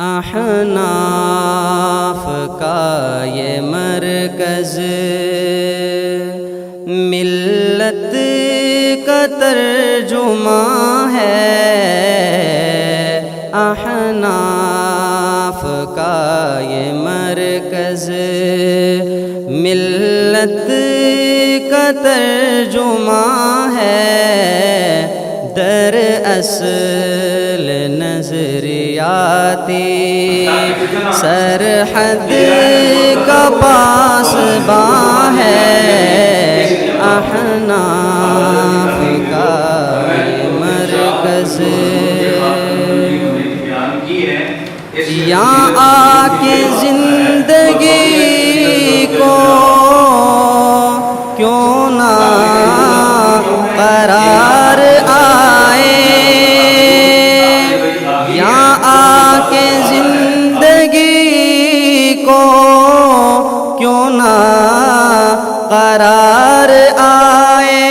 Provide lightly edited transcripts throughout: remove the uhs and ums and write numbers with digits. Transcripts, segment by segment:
احناف کا یہ مرکز ملت کا ترجمہ ہے، احناف کا یہ مرکز ملت کا ترجمہ ہے، در اصل نظریاتی سرحد کا پاسباں ہے، احناف کا مرکز یہاں آ کے زندگی کو کیوں نہ قرار آئے، یہاں آ کے زندگی کو کیوں نہ قرار آئے،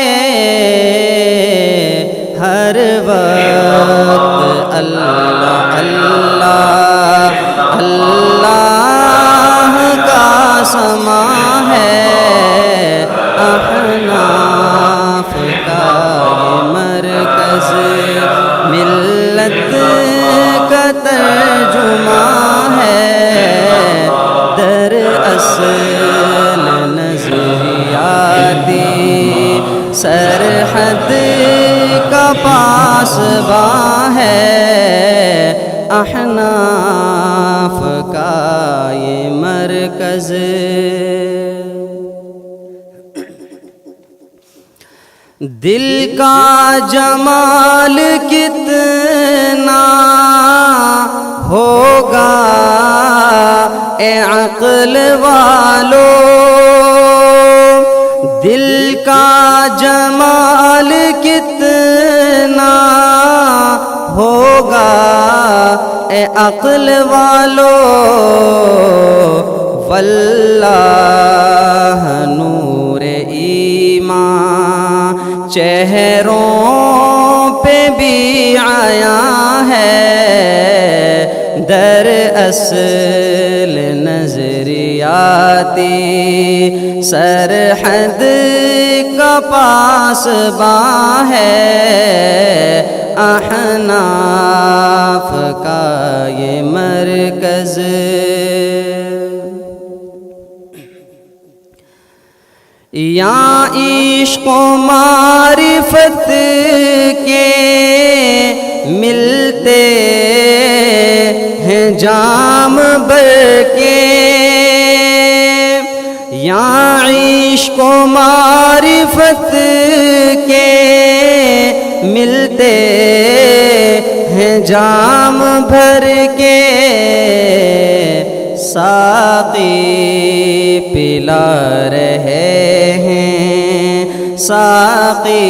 ہر وقت اللہ اللہ اللہ کا سما ہے، احناف کا یہ مرکز ملت کا ترجمہ ہے، در اصل نظریاتی سرحد کا پاسباں ہے، احناف کا یہ مرکز دل کا جمال کتنا ہوگا اے عقل والو، دل کا جمال کتنا ہوگا اے عقل والو، واللہ نور ایمان چہروں پہ بھی آیا ہے، در اصل نظریاتی سرحد کا پاسباں ہے، احناف کا یہ مرکز یہاں عشق و معرفت کے ملتے ہیں جام بھر کے، یہاں عشق و معرفت کے ملتے ہیں جام بھر کے، ساقی پلا رہے ہیں، ساقی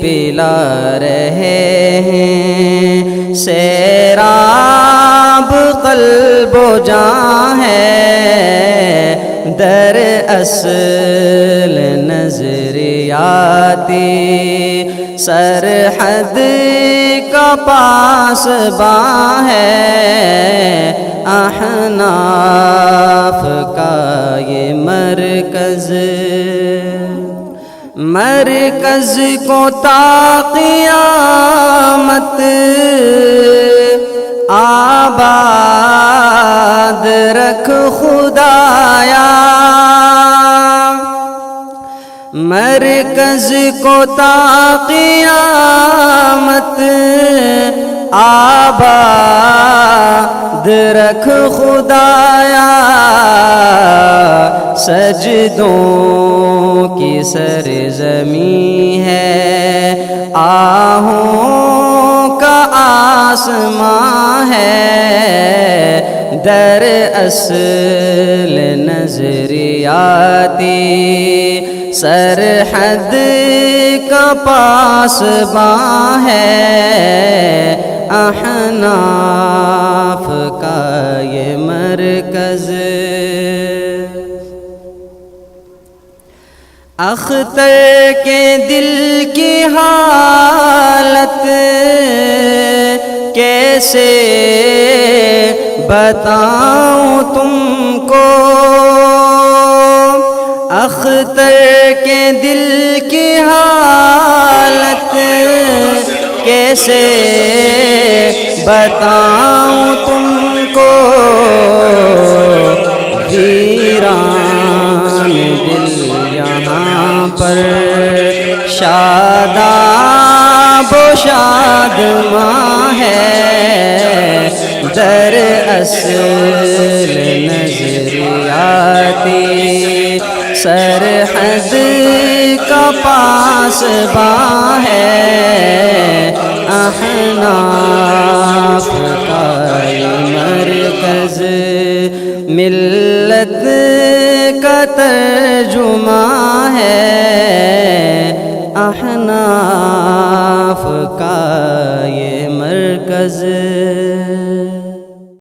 پلا رہے ہیں، سیراب قلب و جاں ہے، در اصل نظریاتی سرحد کا پاسباں ہے، احناف کا یہ مرکز مرکز کو تا قیامت آباد رکھ خدایا، مرکز کو تا قیامت آباد رکھ خدایا، سجدوں کی سرزمین ہے، آہوں کا آسماں ہے، در اصل نظریاتی سرحد کا پاسباں ہے، احناف کا یہ مرکز اختر کے دل کی حالت کیسے بتاؤں تم کو اختر کے دل کی حالت کیسے بتاؤں تم کو ویران دل یہاں پر شاداب و شادماں ہے در اصل نظریاتی سرحد کا پاسباں ہے احناف کا یہ مرکز ملت کا ترجمہ ہے احناف کا یہ مرکز